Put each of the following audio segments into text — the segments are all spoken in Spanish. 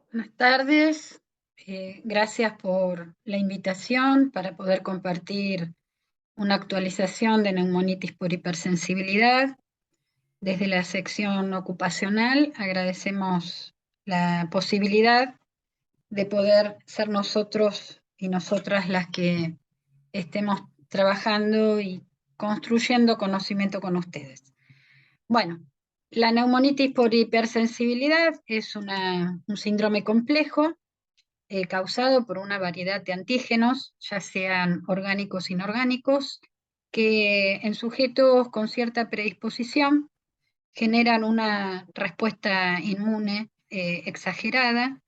Buenas tardes, gracias por la invitación para poder compartir una actualización de neumonitis por hipersensibilidad. Desde la sección ocupacional agradecemos la posibilidad de poder ser nosotros y nosotras las que estemos trabajando y construyendo conocimiento con ustedes. Bueno, la neumonitis por hipersensibilidad es un síndrome complejo causado por una variedad de antígenos, ya sean orgánicos o inorgánicos, que en sujetos con cierta predisposición generan una respuesta inmune exagerada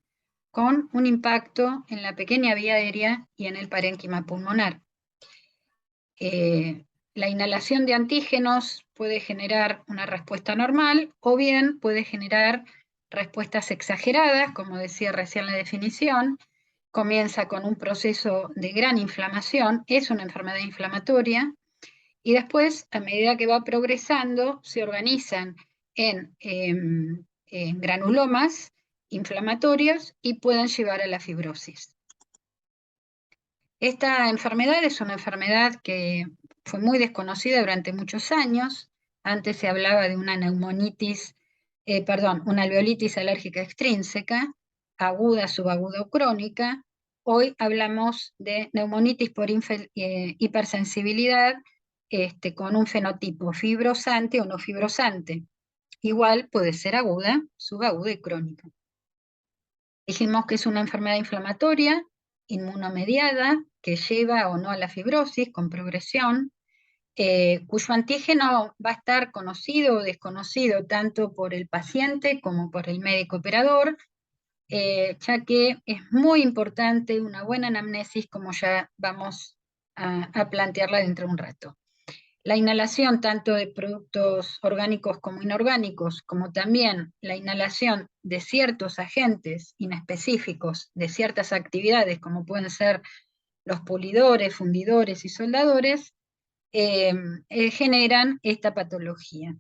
con un impacto en la pequeña vía aérea y en el parénquima pulmonar. La inhalación de antígenos puede generar una respuesta normal o bien puede generar respuestas exageradas, como decía recién la definición. Comienza con un proceso de gran inflamación, es una enfermedad inflamatoria, y después, a medida que va progresando, se organizan en granulomas inflamatorios y pueden llevar a la fibrosis. Esta enfermedad es una enfermedad que fue muy desconocida durante muchos años. Antes se hablaba de una una alveolitis alérgica extrínseca, aguda, subaguda o crónica. Hoy hablamos de neumonitis por hipersensibilidad con un fenotipo fibrosante o no fibrosante. Igual puede ser aguda, subaguda y crónica. Dijimos que es una enfermedad inflamatoria, inmunomediada, que lleva o no a la fibrosis con progresión, cuyo antígeno va a estar conocido o desconocido tanto por el paciente como por el médico operador, ya que es muy importante una buena anamnesis, como ya vamos a plantearla dentro de un rato. La inhalación tanto de productos orgánicos como inorgánicos, como también la inhalación de ciertos agentes inespecíficos de ciertas actividades, como pueden ser los pulidores, fundidores y soldadores, generan esta patología.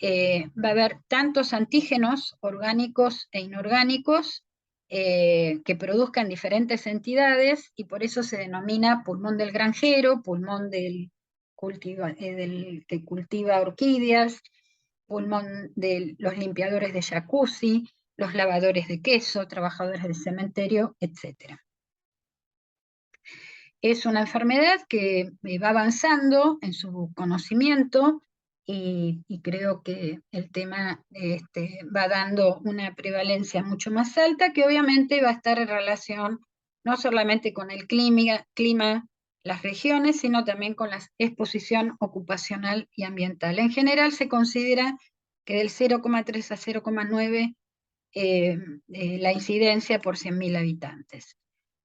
Va a haber tantos antígenos orgánicos e inorgánicos que produzcan diferentes entidades y por eso se denomina pulmón del granjero, pulmón del que cultiva orquídeas, pulmón de los limpiadores de jacuzzi, los lavadores de queso, trabajadores del cementerio, etc. Es una enfermedad que va avanzando en su conocimiento y creo que el tema va dando una prevalencia mucho más alta, que obviamente va a estar en relación no solamente con el clima, las regiones, sino también con la exposición ocupacional y ambiental. En general se considera que del 0,3 a 0,9 la incidencia por 100.000 habitantes.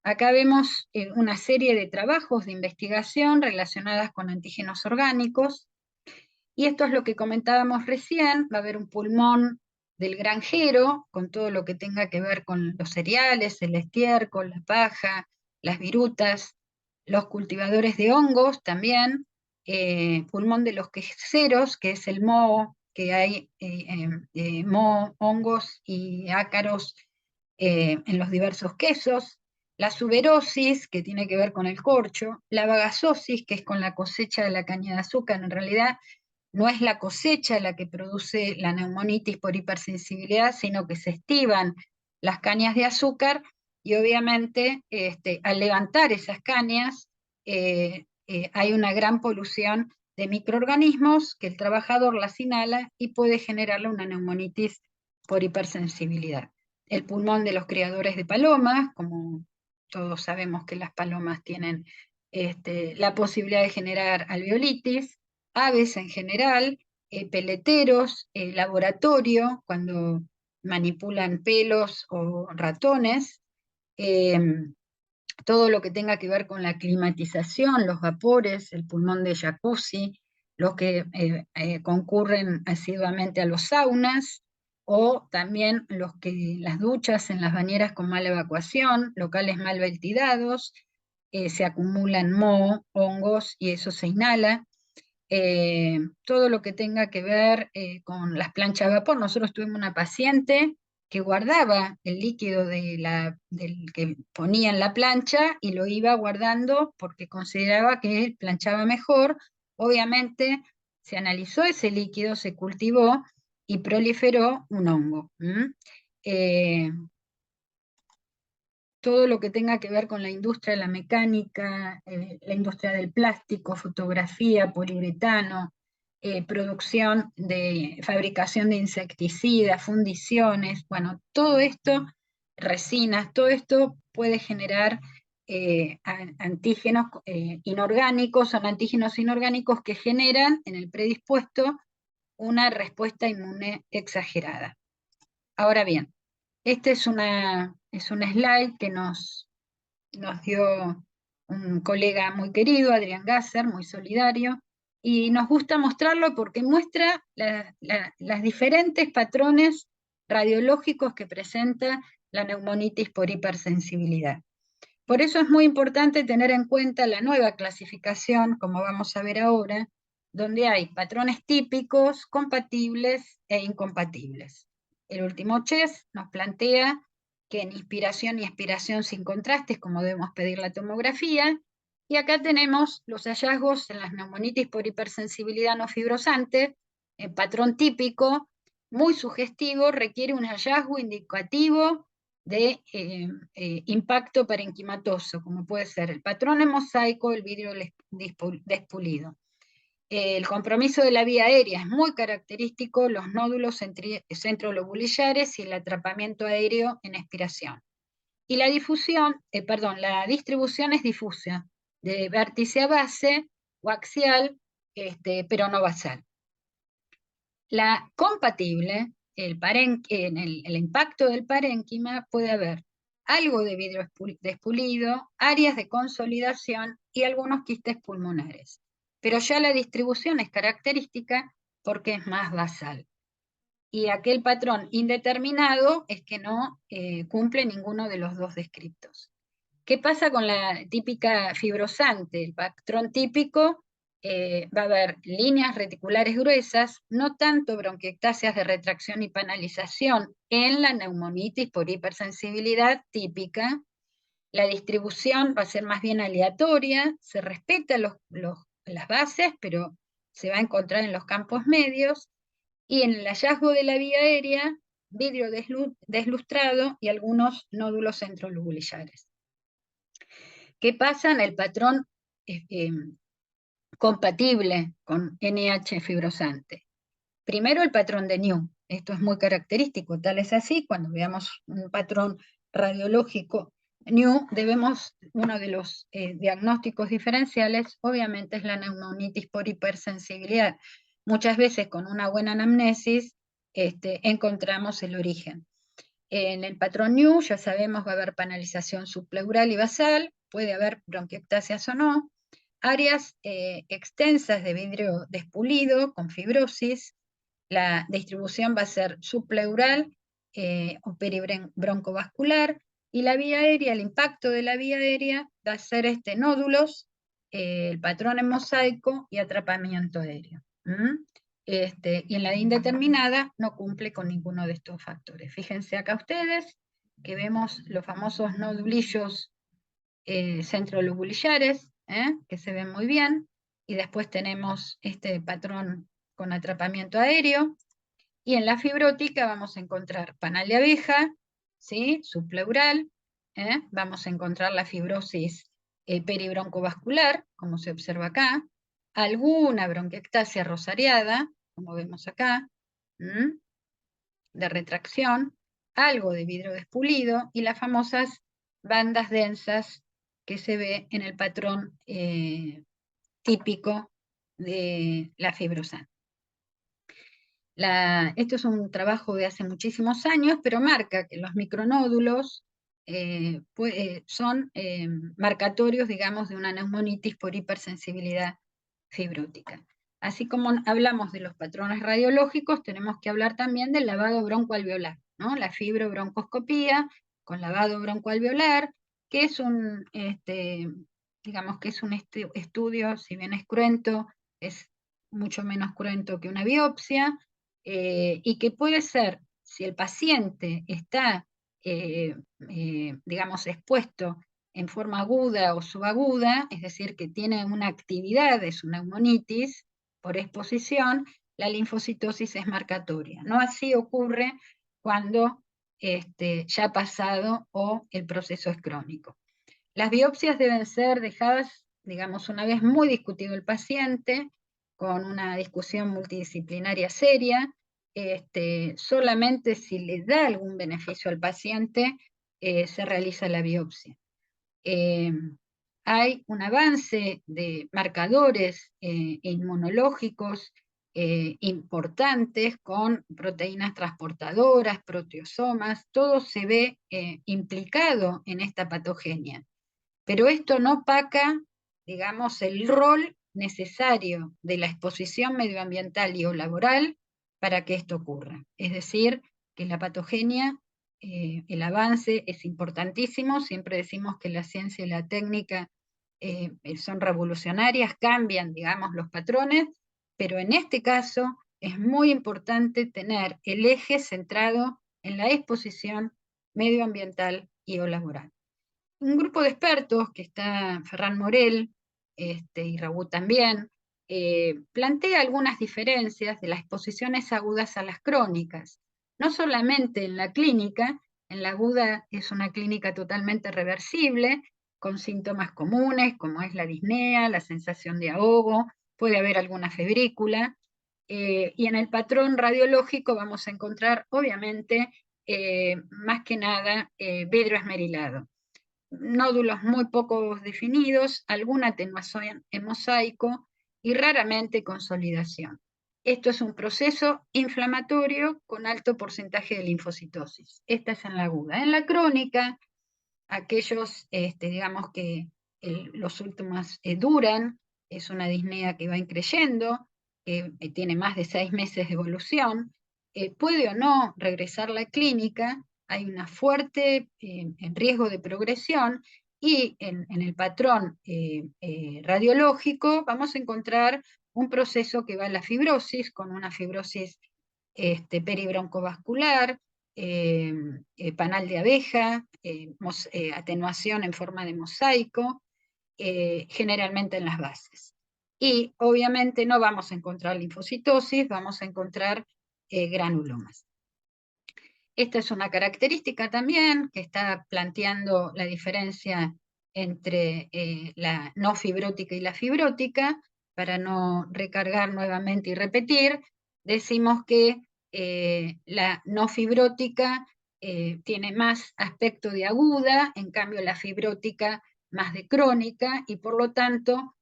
Acá vemos una serie de trabajos de investigación relacionadas con antígenos orgánicos, y esto es lo que comentábamos recién. Va a haber un pulmón del granjero, con todo lo que tenga que ver con los cereales, el estiércol, la paja, las virutas, los cultivadores de hongos también, pulmón de los queseros, que es el moho, que hay moho, hongos y ácaros en los diversos quesos, la suberosis, que tiene que ver con el corcho, la bagazosis, que es con la cosecha de la caña de azúcar. En realidad no es la cosecha la que produce la neumonitis por hipersensibilidad, sino que se estiban las cañas de azúcar y obviamente al levantar esas cañas hay una gran polución de microorganismos que el trabajador las inhala y puede generarle una neumonitis por hipersensibilidad. El pulmón de los criadores de palomas, como todos sabemos que las palomas tienen la posibilidad de generar alveolitis, aves en general, peleteros, laboratorio, cuando manipulan pelos o ratones, eh, todo lo que tenga que ver con la climatización, los vapores, el pulmón de jacuzzi, los que concurren asiduamente a los saunas, o también las duchas en las bañeras con mala evacuación, locales mal ventilados, se acumulan moho, hongos y eso se inhala. Todo lo que tenga que ver con las planchas de vapor. Nosotros tuvimos una paciente que guardaba el líquido del que ponía en la plancha y lo iba guardando porque consideraba que planchaba mejor. Obviamente se analizó ese líquido, se cultivó y proliferó un hongo. Todo lo que tenga que ver con la industria de la mecánica, la industria del plástico, fotografía, poliuretano, producción de fabricación de insecticidas, fundiciones, bueno, todo esto, resinas, todo esto puede generar antígenos inorgánicos, son antígenos inorgánicos que generan en el predispuesto una respuesta inmune exagerada. Ahora bien, este es una slide que nos dio un colega muy querido, Adrián Gasser, muy solidario, y nos gusta mostrarlo porque muestra las diferentes patrones radiológicos que presenta la neumonitis por hipersensibilidad. Por eso es muy importante tener en cuenta la nueva clasificación, como vamos a ver ahora, donde hay patrones típicos, compatibles e incompatibles. El último CHES nos plantea que en inspiración y expiración sin contrastes, como debemos pedir la tomografía, y acá tenemos los hallazgos en las neumonitis por hipersensibilidad no fibrosante, el patrón típico, muy sugestivo, requiere un hallazgo indicativo de impacto parenquimatoso, como puede ser el patrón en mosaico, el vidrio despulido. El compromiso de la vía aérea es muy característico, los nódulos centrolobulillares y el atrapamiento aéreo en expiración. Y la la distribución es difusa, de vértice a base o axial, pero no basal. La compatible, en el impacto del parénquima puede haber algo de vidrio despulido, áreas de consolidación y algunos quistes pulmonares. Pero ya la distribución es característica porque es más basal. Y aquel patrón indeterminado es que no cumple ninguno de los dos descriptos. ¿Qué pasa con la típica fibrosante? El patrón típico va a haber líneas reticulares gruesas, no tanto bronquiectasias de retracción y panalización en la neumonitis por hipersensibilidad típica. La distribución va a ser más bien aleatoria, se respetan las bases, pero se va a encontrar en los campos medios, y en el hallazgo de la vía aérea, vidrio deslustrado y algunos nódulos centrolobulillares. ¿Qué pasa en el patrón compatible con NH fibrosante? Primero el patrón de New. Esto es muy característico, tal es así, cuando veamos un patrón radiológico New, uno de los diagnósticos diferenciales, obviamente, es la neumonitis por hipersensibilidad. Muchas veces con una buena anamnesis encontramos el origen. En el patrón New, ya sabemos, va a haber panalización subpleural y basal, puede haber bronquiectasias o no, áreas extensas de vidrio despulido con fibrosis, la distribución va a ser subpleural o peribroncovascular, y la vía aérea, el impacto de la vía aérea va a ser nódulos, el patrón en mosaico y atrapamiento aéreo. Y en la indeterminada no cumple con ninguno de estos factores. Fíjense acá ustedes que vemos los famosos nodulillos centrolobulillares, que se ven muy bien, y después tenemos este patrón con atrapamiento aéreo, y en la fibrótica vamos a encontrar panal de abeja, ¿sí? Subpleural, vamos a encontrar la fibrosis peribroncovascular, como se observa acá, alguna bronquiectasia rosariada, como vemos acá, de retracción, algo de vidrio despulido y las famosas bandas densas que se ve en el patrón típico de la fibrosante. Esto es un trabajo de hace muchísimos años, pero marca que los micronódulos son marcatorios, digamos, de una neumonitis por hipersensibilidad fibrótica. Así como hablamos de los patrones radiológicos, tenemos que hablar también del lavado broncoalveolar, ¿no? La fibrobroncoscopía con lavado broncoalveolar, que es digamos que es un estudio, si bien es cruento, es mucho menos cruento que una biopsia, y que puede ser si el paciente está, digamos, expuesto en forma aguda o subaguda, es decir, que tiene una actividad de su neumonitis por exposición, la linfocitosis es marcatoria. No así ocurre cuando ya ha pasado o el proceso es crónico. Las biopsias deben ser dejadas, digamos, una vez muy discutido el paciente, con una discusión multidisciplinaria seria, solamente si le da algún beneficio al paciente, se realiza la biopsia. Hay un avance de marcadores inmunológicos importantes con proteínas transportadoras, proteosomas, todo se ve implicado en esta patogenia. Pero esto no opaca, digamos, el rol necesario de la exposición medioambiental y o laboral para que esto ocurra. Es decir, que la patogenia, el avance es importantísimo, siempre decimos que la ciencia y la técnica son revolucionarias, cambian, digamos, los patrones, pero en este caso es muy importante tener el eje centrado en la exposición medioambiental y o laboral. Un grupo de expertos, que está Ferran Morel y Raúl también, plantea algunas diferencias de las exposiciones agudas a las crónicas. No solamente en la clínica, en la aguda es una clínica totalmente reversible, con síntomas comunes como es la disnea, la sensación de ahogo, puede haber alguna febrícula, y en el patrón radiológico vamos a encontrar, obviamente, más que nada, vidrio esmerilado, nódulos muy poco definidos, alguna atenuación en mosaico y raramente consolidación. Esto es un proceso inflamatorio con alto porcentaje de linfocitosis. Esta es en la aguda. En la crónica, aquellos, digamos que los últimos duran, es una disnea que va increyendo, que tiene más de 6 meses de evolución, puede o no regresar a la clínica, hay una fuerte riesgo de progresión, y en el patrón radiológico vamos a encontrar un proceso que va a la fibrosis, con una fibrosis peribroncovascular, panal de abeja, atenuación en forma de mosaico, generalmente en las bases. Y obviamente no vamos a encontrar linfocitosis, vamos a encontrar granulomas. Esta es una característica también que está planteando la diferencia entre la no fibrótica y la fibrótica. Para no recargar nuevamente y repetir, decimos que la no fibrótica tiene más aspecto de aguda, en cambio la fibrótica más de crónica, y por lo tanto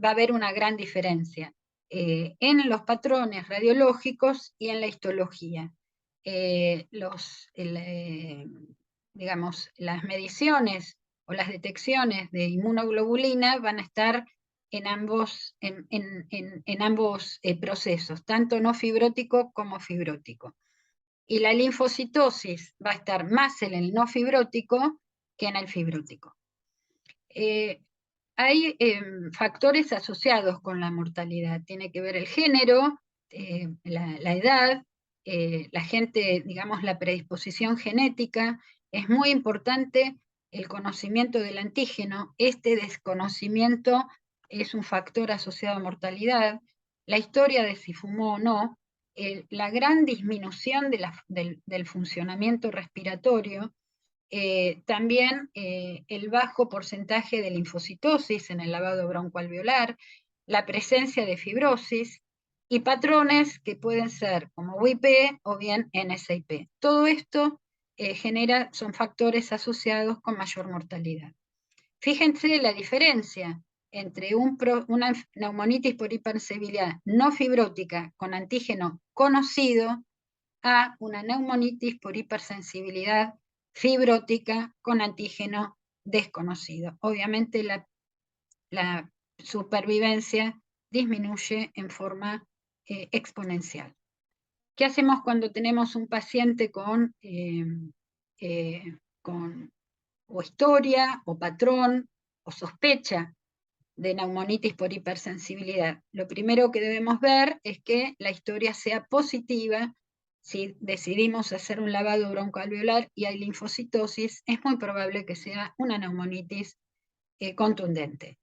va a haber una gran diferencia en los patrones radiológicos y en la histología. Digamos, las mediciones o las detecciones de inmunoglobulina van a estar en ambos procesos, tanto no fibrótico como fibrótico. Y la linfocitosis va a estar más en el no fibrótico que en el fibrótico. Hay factores asociados con la mortalidad. Tiene que ver el género, la edad, la gente, digamos, la predisposición genética. Es muy importante el conocimiento del antígeno. Este desconocimiento es un factor asociado a mortalidad. La historia de si fumó o no, la gran disminución del funcionamiento respiratorio, también el bajo porcentaje de linfocitosis en el lavado broncoalveolar, la presencia de fibrosis y patrones que pueden ser como UIP o bien NSIP. Todo esto son factores asociados con mayor mortalidad. Fíjense la diferencia entre una neumonitis por hipersensibilidad no fibrótica con antígeno conocido a una neumonitis por hipersensibilidad fibrótica con antígeno desconocido. Obviamente la supervivencia disminuye en forma exponencial. ¿Qué hacemos cuando tenemos un paciente con o historia, o patrón, o sospecha de neumonitis por hipersensibilidad? Lo primero que debemos ver es que la historia sea positiva, si decidimos hacer un lavado broncoalveolar y hay linfocitosis, es muy probable que sea una neumonitis contundente.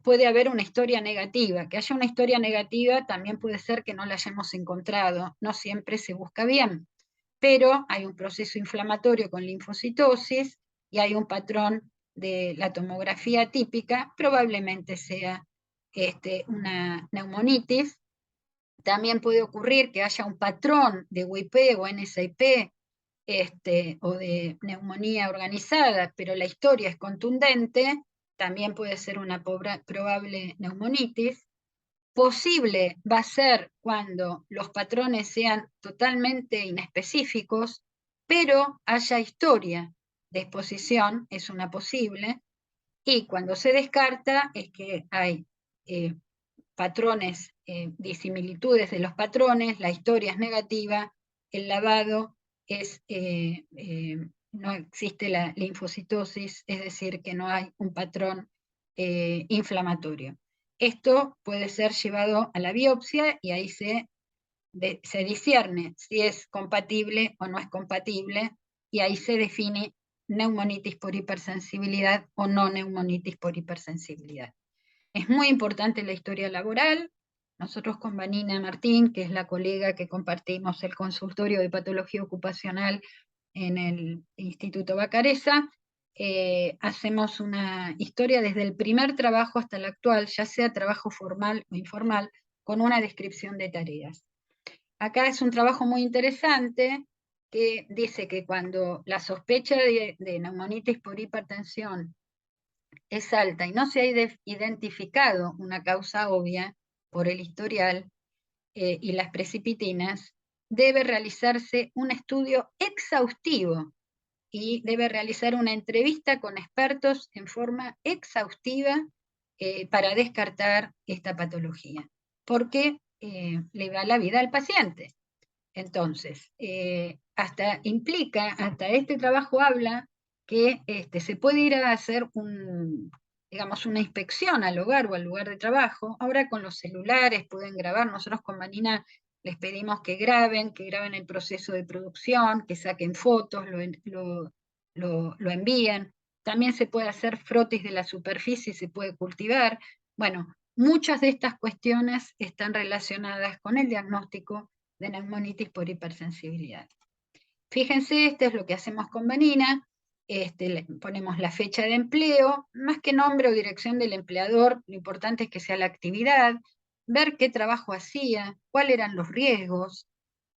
Puede haber una historia negativa. Que haya una historia negativa también puede ser que no la hayamos encontrado. No siempre se busca bien, pero hay un proceso inflamatorio con linfocitosis y hay un patrón de la tomografía típica, probablemente sea una neumonitis. También puede ocurrir que haya un patrón de WIP o NSIP o de neumonía organizada, pero la historia es contundente, también puede ser una probable neumonitis. Posible va a ser cuando los patrones sean totalmente inespecíficos, pero haya historia de exposición, es una posible, y cuando se descarta es que hay patrones, disimilitudes de los patrones, la historia es negativa, el lavado no existe la linfocitosis, es decir, que no hay un patrón inflamatorio. Esto puede ser llevado a la biopsia y ahí se discierne si es compatible o no es compatible, y ahí se define neumonitis por hipersensibilidad o no neumonitis por hipersensibilidad. Es muy importante la historia laboral. Nosotros con Vanina Martín, que es la colega que compartimos el consultorio de patología ocupacional en el Instituto Bacareza, hacemos una historia desde el primer trabajo hasta el actual, ya sea trabajo formal o informal, con una descripción de tareas. Acá es un trabajo muy interesante que dice que cuando la sospecha de neumonitis por hipertensión es alta y no se ha identificado una causa obvia por el historial y las precipitinas, debe realizarse un estudio exhaustivo y debe realizar una entrevista con expertos en forma exhaustiva para descartar esta patología, porque le va la vida al paciente. Entonces, hasta este trabajo habla que se puede ir a hacer digamos, una inspección al hogar o al lugar de trabajo. Ahora con los celulares pueden grabar. Nosotros con Vanina les pedimos que graben el proceso de producción, que saquen fotos, lo envíen. También se puede hacer frotis de la superficie y se puede cultivar. Bueno, muchas de estas cuestiones están relacionadas con el diagnóstico de neumonitis por hipersensibilidad. Fíjense, esto es lo que hacemos con Vanina. Le ponemos la fecha de empleo, más que nombre o dirección del empleador, lo importante es que sea la actividad, ver qué trabajo hacía, cuáles eran los riesgos,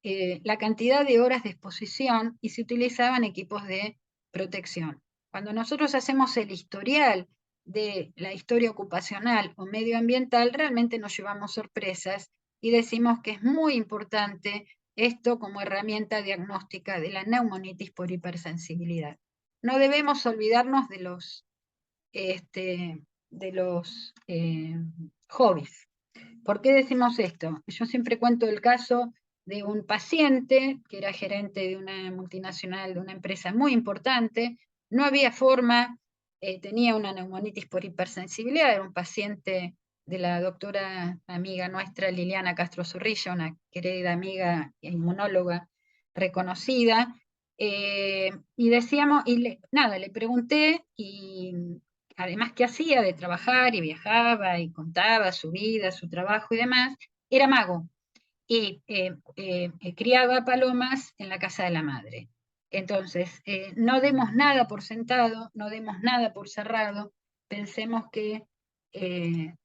la cantidad de horas de exposición y si utilizaban equipos de protección. Cuando nosotros hacemos el historial de la historia ocupacional o medioambiental, realmente nos llevamos sorpresas y decimos que es muy importante esto como herramienta diagnóstica de la neumonitis por hipersensibilidad. No debemos olvidarnos de los hobbies. ¿Por qué decimos esto? Yo siempre cuento el caso de un paciente que era gerente de una multinacional, de una empresa muy importante, no había forma, tenía una neumonitis por hipersensibilidad, era un paciente de la doctora amiga nuestra Liliana Castro Zorrilla, una querida amiga e inmunóloga reconocida, y decíamos, nada, le pregunté, y además que hacía de trabajar y viajaba y contaba su vida, su trabajo y demás, era mago y criaba palomas en la casa de la madre. Entonces, no demos nada por sentado, no demos nada por cerrado, pensemos que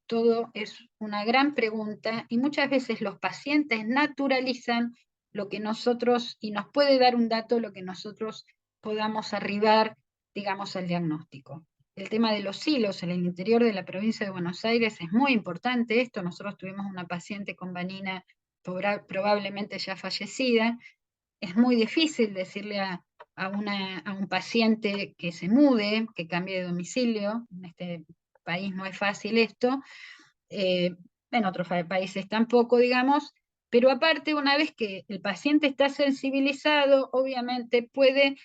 todo es una gran pregunta y muchas veces los pacientes naturalizan lo que nosotros, y nos puede dar un dato, lo que nosotros podamos arribar, digamos, al diagnóstico. El tema de los hilos en el interior de la provincia de Buenos Aires es muy importante esto. Nosotros tuvimos una paciente con Vanina probablemente ya fallecida. Es muy difícil decirle a un paciente que se mude, que cambie de domicilio. En este país no es fácil esto, en otros países tampoco, digamos, pero aparte, una vez que el paciente está sensibilizado, obviamente puede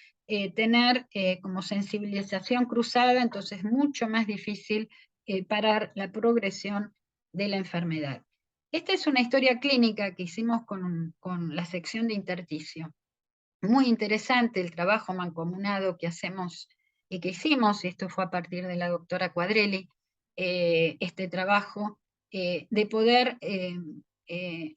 tener como sensibilización cruzada, entonces es mucho más difícil parar la progresión de la enfermedad. Esta es una historia clínica que hicimos con la sección de intersticio. Muy interesante el trabajo mancomunado que hacemos y que hicimos, y esto fue a partir de la doctora Quadrelli, este trabajo de poder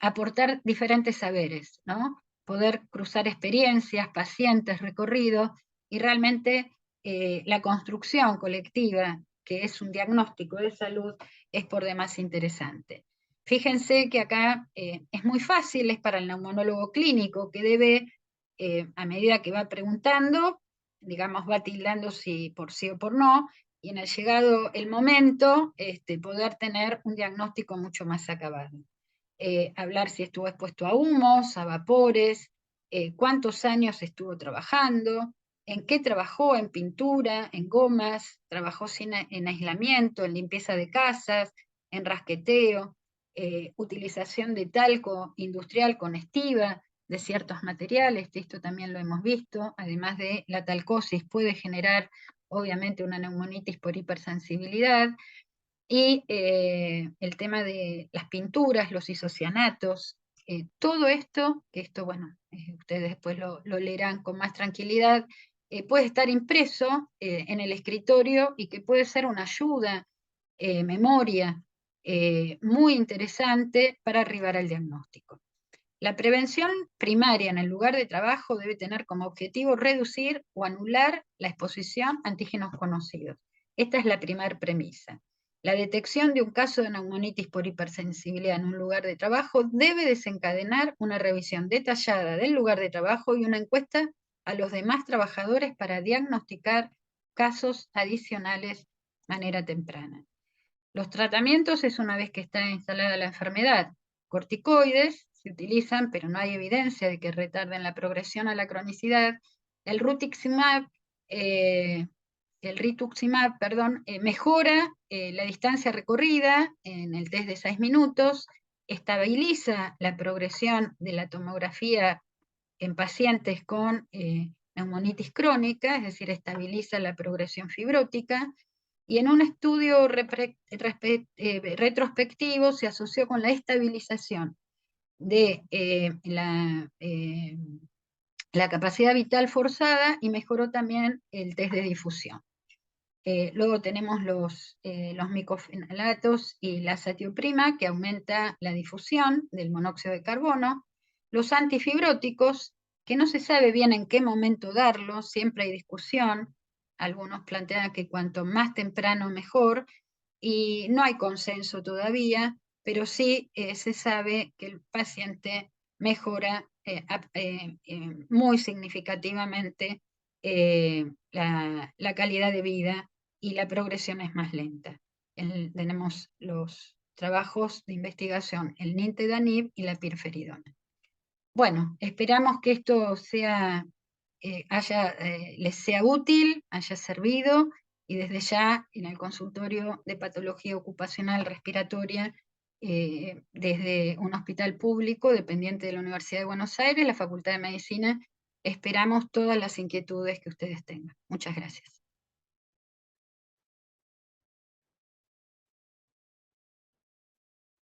aportar diferentes saberes, ¿no? Poder cruzar experiencias, pacientes, recorridos, y realmente la construcción colectiva, que es un diagnóstico de salud, es por demás interesante. Fíjense que acá es muy fácil, es para el neumonólogo clínico que debe a medida que va preguntando, digamos, va tildando si por sí o por no, y en el llegado el momento, poder tener un diagnóstico mucho más acabado. Hablar si estuvo expuesto a humos, a vapores, cuántos años estuvo trabajando, en qué trabajó, en pintura, en gomas, trabajó en aislamiento, en limpieza de casas, en rasqueteo, utilización de talco industrial con estiva, de ciertos materiales, esto también lo hemos visto, además de la talcosis puede generar obviamente una neumonitis por hipersensibilidad, y el tema de las pinturas, los isocianatos, todo esto, que esto, bueno, ustedes después lo leerán con más tranquilidad, puede estar impreso en el escritorio y que puede ser una ayuda, memoria, muy interesante para arribar al diagnóstico. La prevención primaria en el lugar de trabajo debe tener como objetivo reducir o anular la exposición a antígenos conocidos. Esta es la primera premisa. La detección de un caso de neumonitis por hipersensibilidad en un lugar de trabajo debe desencadenar una revisión detallada del lugar de trabajo y una encuesta a los demás trabajadores para diagnosticar casos adicionales de manera temprana. Los tratamientos es una vez que está instalada la enfermedad. Corticoides se utilizan, pero no hay evidencia de que retarden la progresión a la cronicidad. El rituximab, mejora la distancia recorrida en el test de 6 minutos, estabiliza la progresión de la tomografía en pacientes con neumonitis crónica, es decir, estabiliza la progresión fibrótica, y en un estudio retrospectivo se asoció con la estabilización de la capacidad vital forzada y mejoró también el test de difusión. Luego tenemos los micofenolatos y la azatioprima, que aumenta la difusión del monóxido de carbono. Los antifibróticos, que no se sabe bien en qué momento darlos, siempre hay discusión. Algunos plantean que cuanto más temprano mejor, y no hay consenso todavía, pero sí se sabe que el paciente mejora muy significativamente la calidad de vida y la progresión es más lenta. Tenemos los trabajos de investigación, el nintedanib y la pirferidona. Bueno, esperamos que esto les sea útil, haya servido, y desde ya en el consultorio de patología ocupacional respiratoria, desde un hospital público dependiente de la Universidad de Buenos Aires, la Facultad de Medicina, esperamos todas las inquietudes que ustedes tengan. Muchas gracias.